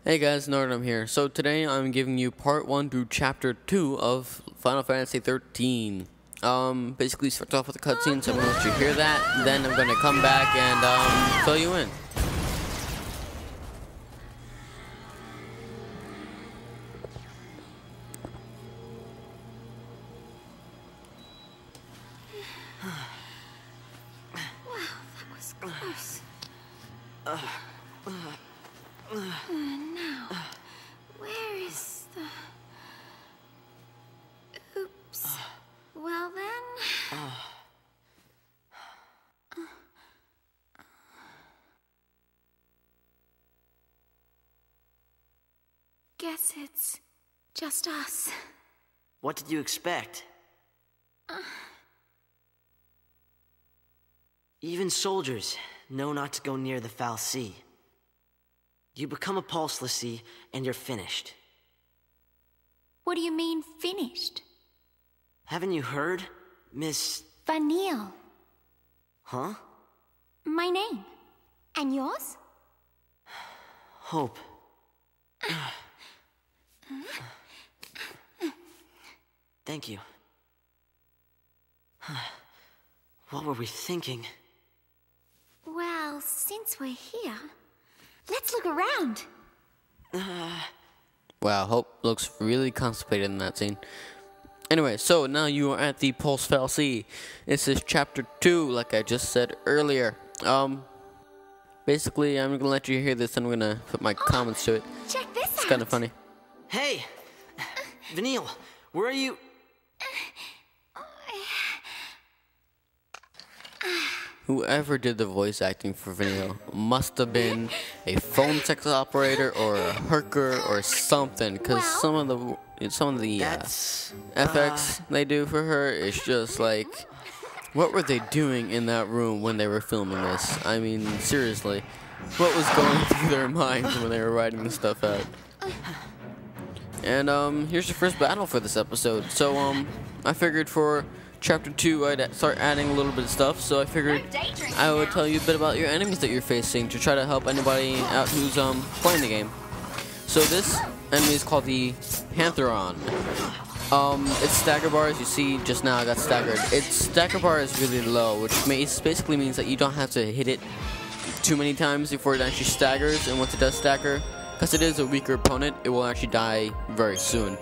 Hey guys, Nordum here. So today I'm giving you part 1 through chapter 2 of Final Fantasy XIII. Basically start off with a cutscene, so I'm gonna let you hear that. Then I'm gonna come back and fill you in. Wow, that was close. Now, where is the... Oops. Well then... Guess it's just us. What did you expect? Even soldiers know not to go near the foul sea. You become a pulse Lassie, and you're finished. What do you mean, finished? Haven't you heard, Miss... Vanille. Huh? My name. And yours? Hope. Thank you. What were we thinking? Well, since we're here, let's look around. Wow, Hope looks really constipated in that scene. Anyway, so now you are at the Pulse Foul Sea. This is chapter 2, like I just said earlier. Basically, I'm gonna let you hear this and I'm gonna put my comments to it. Check this out. It's kind of funny. Hey! Vanille, where are you? Whoever did the voice acting for Vanille must have been a phone sex operator or a hooker or something, because some of the FX they do for her is just like, what were they doing in that room when they were filming this? I mean, seriously, what was going through their minds when they were writing this stuff out? And here's your first battle for this episode. So I figured for Chapter 2, I'd start adding a little bit of stuff, so I figured I would tell you a bit about your enemies that you're facing to try to help anybody out who's playing the game. So this enemy is called the Pantheron. Its stagger bar, as you see just now, I got staggered. Its stagger bar is really low, which basically means that you don't have to hit it too many times before it actually staggers, and once it does stagger, because it is a weaker opponent, it will actually die very soon.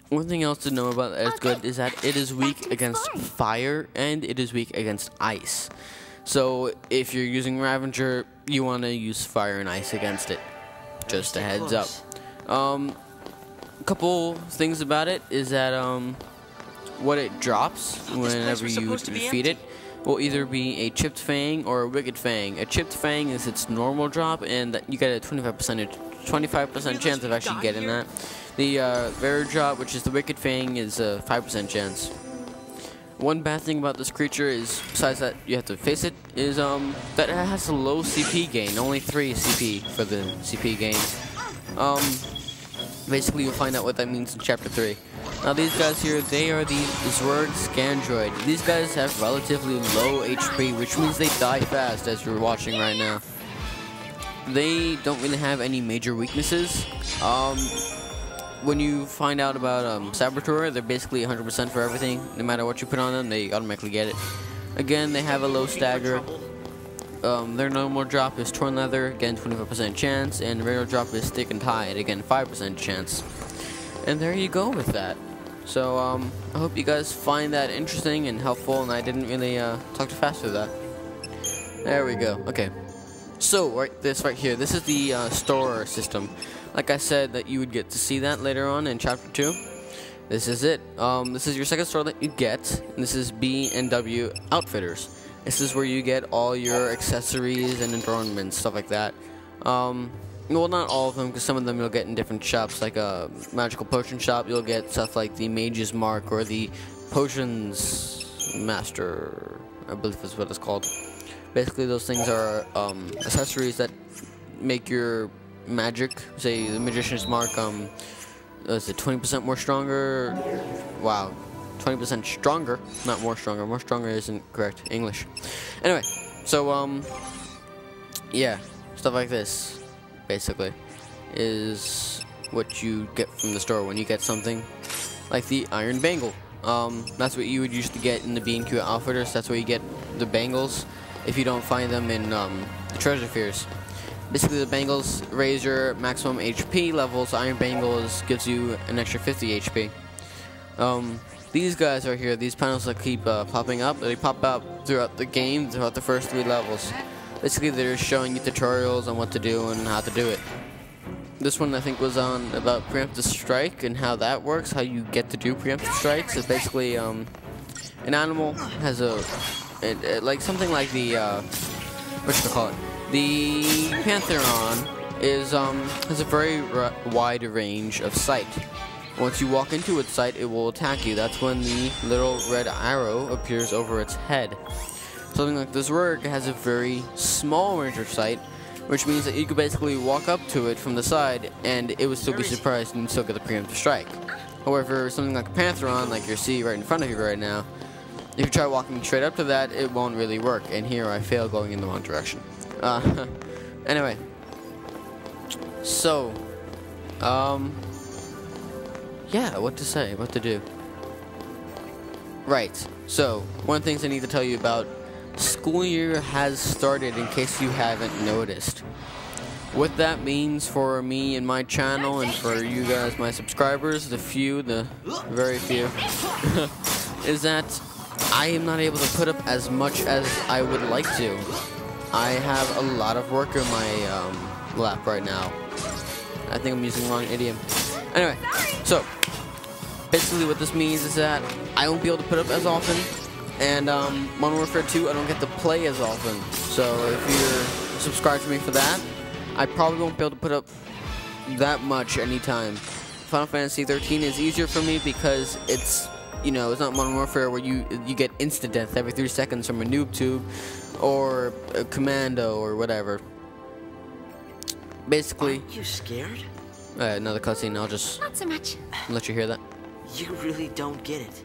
One thing else to know about that is good is that it is weak against fire and it is weak against ice. So if you're using Ravager, you want to use fire and ice against it. Just a heads up. A couple things about it is that what it drops whenever you defeat it will either be a Chipped Fang or a Wicked Fang. A Chipped Fang is its normal drop, and you get a 25% chance of actually getting that. The rare drop, which is the Wicked Fang, is a 5% chance. One bad thing about this creature is, besides that you have to face it, is that it has a low CP gain, only 3 CP for the CP gain. Basically you'll find out what that means in chapter 3. Now these guys here, they are the Zwerg Scandroid. These guys have relatively low HP, which means they die fast, as you're watching right now. They don't really have any major weaknesses. When you find out about Saboteur, they're basically 100% for everything. No matter what you put on them, they automatically get it. Again, they have a low stagger. Their normal drop is Torn Leather, again 25% chance, and regular drop is Stick and Tide, again 5% chance. And there you go with that. So I hope you guys find that interesting and helpful, and I didn't really talk too fast through that. There we go. Okay. So this right here, this is the store system. Like I said, that you would get to see that later on in chapter 2. This is it. This is your second store that you get. And this is B&W Outfitters. This is where you get all your accessories and adornments, stuff like that. Well, not all of them, because some of them you'll get in different shops, like a magical potion shop. You'll get stuff like the Mage's Mark or the Potions Master, I believe is what it's called. Basically, those things are accessories that make your magic, say the Magician's Mark, is it 20% more stronger? Wow, 20% stronger, not more stronger. More stronger isn't correct English. Anyway, so yeah, stuff like this, basically. is what you get from the store when you get something like the iron bangle. That's what you would usually get in the B&Q Outfitters. That's where you get the bangles if you don't find them in the treasure fears. Basically, the bangles raise your maximum HP levels. Iron bangles gives you an extra 50 HP. These guys are here. These panels that keep popping up. They pop out throughout the game, throughout the first 3 levels. Basically, they're showing you tutorials on what to do and how to do it. This one, I think, was on about preemptive strike and how that works, how you get to do preemptive strikes. It's basically an animal has like something like the what should I call it? The Pantheron is has a very wide range of sight. Once you walk into its sight, it will attack you. That's when the little red arrow appears over its head. Something like this Zerg has a very small range of sight, which means that you could basically walk up to it from the side and it would still be surprised and you'd still get the preemptive strike. However, something like a Pantheron, like you see right in front of you right now, if you try walking straight up to that, it won't really work. And here I fail going in the wrong direction. Anyway. So, yeah, what to say, what to do. Right, so, one of the things I need to tell you about, school year has started in case you haven't noticed. What that means for me and my channel and for you guys, my subscribers, the very few, is that I am not able to put up as much as I would like to. I have a lot of work in my lap right now. I think I'm using the wrong idiom. Anyway, so basically what this means is that I won't be able to put up as often, and Modern Warfare 2 I don't get to play as often. So if you're subscribed to me for that, I probably won't be able to put up that much anytime. Final Fantasy XIII is easier for me because it's, you know, it's not Modern Warfare where you get instant death every 3 seconds from a noob tube or a commando or whatever. Basically. Aren't you scared? Another cutscene. I'll just Not so much. let you hear that. You really don't get it.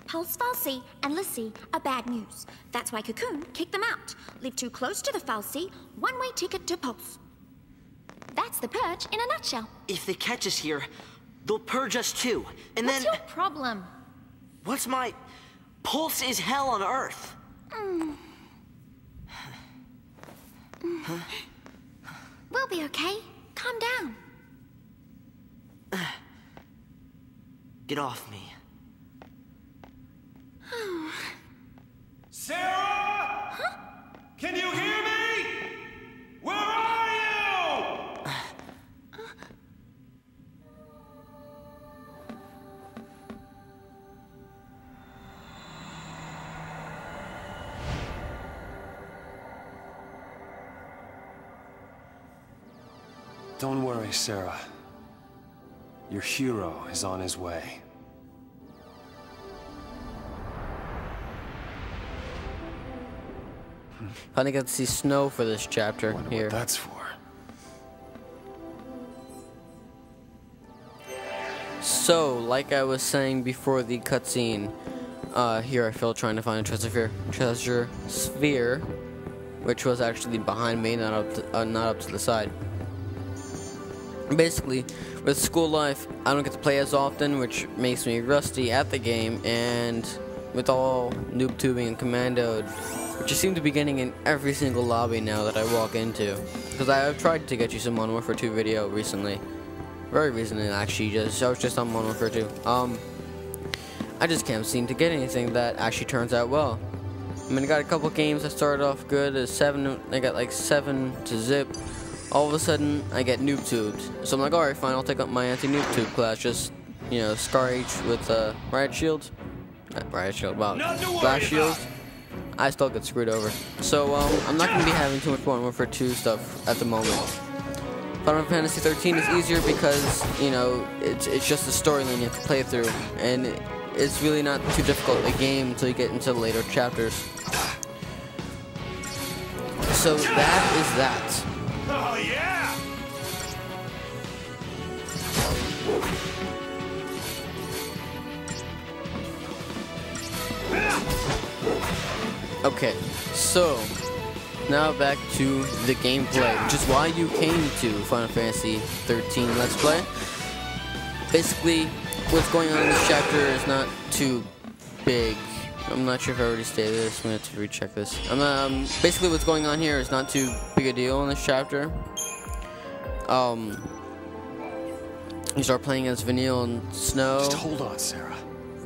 Pulse Falsey and Lissy are bad news. That's why Cocoon kicked them out. Live too close to the Falsey, one-way ticket to Pulse. That's the purge in a nutshell. If they catch us here, they'll purge us too. And What's then... your problem? What's my... Pulse is hell on Earth. We'll be okay. Calm down. Get off me. Sarah? Huh? Can you hear me? Where are you? Don't worry, Sarah. Your hero is on his way. Finally got to see snow for this chapter Wonder here. what that's for. So, like I was saying before the cutscene, here I fell trying to find a treasure sphere, which was actually behind me, not up to the side. Basically, with school life, I don't get to play as often, which makes me rusty at the game, and with all noob tubing and commandoed, which I seem to be getting in every single lobby now that I walk into. Because I've tried to get you some Modern Warfare 2 video recently. Very recently, actually. I was just on Modern Warfare 2. I just can't seem to get anything that actually turns out well. I mean, I got a couple games that started off good as 7. I got like 7 to zip. All of a sudden, I get noob tubed. So I'm like, alright, fine, I'll take up my anti-noob tube class. Just, you know, Scar H with riot shield. Not riot shield, wow. Blast shield. I still get screwed over. So, I'm not going to be having too much Modern Warfare 2 stuff at the moment. Final Fantasy XIII is easier because, you know, it's just a storyline you have to play through. And it's really not too difficult a game until you get into the later chapters. So, that is that. Oh, yeah! Okay, so Now back to the gameplay, which is why you came to Final Fantasy XIII Let's Play. Basically, what's going on in this chapter is not too big. I'm not sure if I already stated this. I'm gonna have to recheck this. Basically, what's going on here is not too big a deal in this chapter. You start playing as Vanille and Snow. Just hold on, Sarah.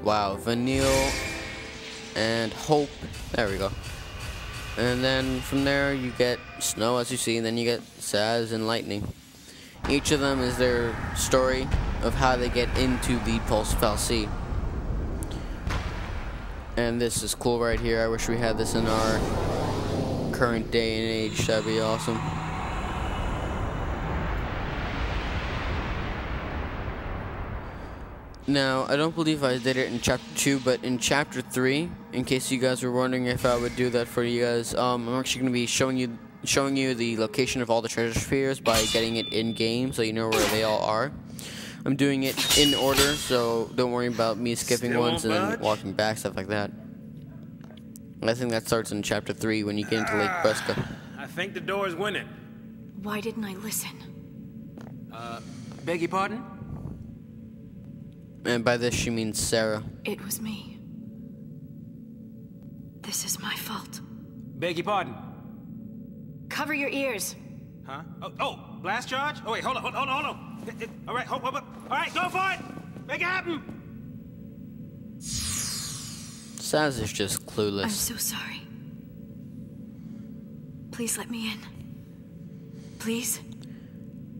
Wow, Vanille and Hope. There we go. And then from there you get Snow, as you see, and then you get Saz and Lightning. Each of them is their story of how they get into the Pulse fal'Cie. And this is cool right here. I wish we had this in our current day and age. That'd be awesome. Now, I don't believe I did it in Chapter 2, but in Chapter 3, in case you guys were wondering if I would do that for you guys, I'm actually going to be showing you the location of all the treasure spheres by getting it in-game, so you know where they all are. I'm doing it in order, so don't worry about me skipping ones and then walking back, stuff like that. I think that starts in Chapter 3 when you get into Lake Bresca. I think the door is winning. Why didn't I listen? Beg your pardon? And by this she means Sarah. It was me. This is my fault. Beg your pardon? Cover your ears. Huh? Oh, blast charge? Oh, wait, hold on. All right, hold up. All right, go for it! Make it happen! Saz is just clueless. I'm so sorry. Please let me in. Please?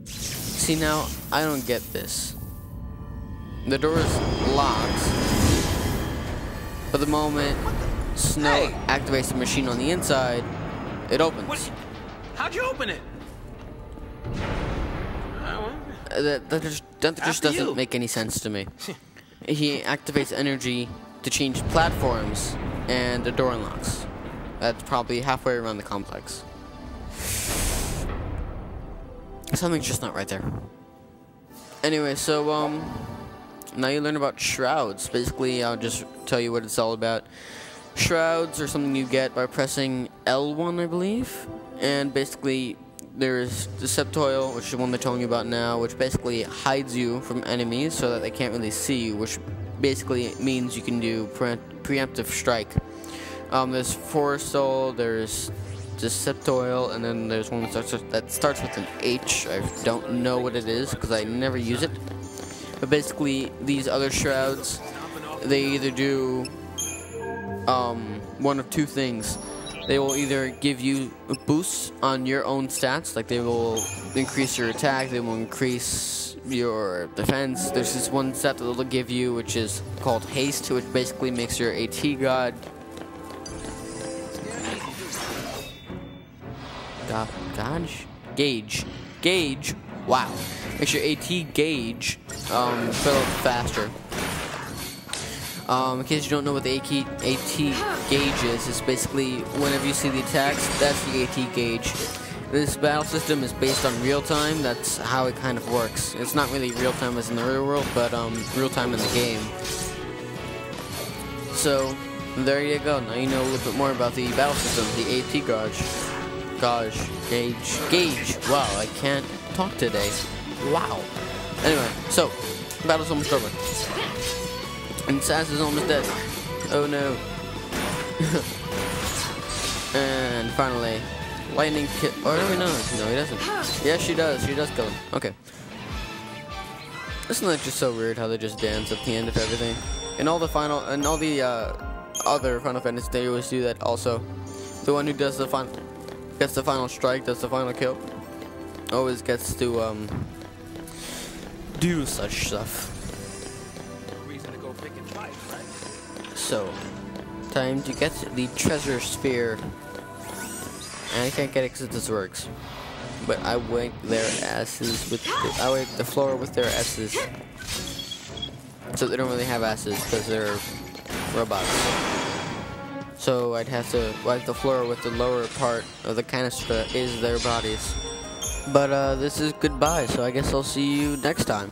See, now, I don't get this. The door is locked, but the moment Snow activates the machine on the inside, it opens. What? How'd you open it? That just doesn't make any sense to me. He activates energy to change platforms, and the door unlocks. That's probably halfway around the complex. Something's just not right there. Anyway, so, now you learn about shrouds. Basically, I'll just tell you what it's all about. Shrouds are something you get by pressing L1, I believe. And basically, there's the Septoil, which is the one they're telling you about now, which basically hides you from enemies so that they can't really see you, which basically means you can do preemptive strike. There's Forestall, there's the Septoil, and then there's one that starts with an H. I don't know what it is because I never use it. But basically, these other shrouds, they either do one of two things. They will either give you boosts on your own stats, like they will increase your attack, they will increase your defense. There's this one stat that they'll give you, which is called Haste, which basically makes your AT god. Gauge. Wow. Makes your AT gauge fill up faster. In case you don't know what the AT gauge is, it's basically whenever you see the attacks, that's the AT gauge. This battle system is based on real time. That's how it kind of works. It's not really real time as in the real world, but real time in the game. So there you go. Now you know a little bit more about the battle system, the AT gauge. Wow, I can't talk today. Wow. Anyway, so battle's almost over. And Saz is almost dead. Oh no. And finally, Lightning kill. Or no, he doesn't. Yes, she does. She does kill him. Okay. Isn't that just so weird how they just dance at the end of everything? And all the other Final Fantasy, they always do that. Also, the one who does the final strike, does the final kill, always gets to do such stuff. So, time to get the treasure sphere. And I can't get it because this works. But I wipe their asses with I wipe the floor with their asses. So they don't really have asses because they're robots. So I'd have to wipe the floor with the lower part of the canister that is their bodies. But this is goodbye, so I guess I'll see you next time.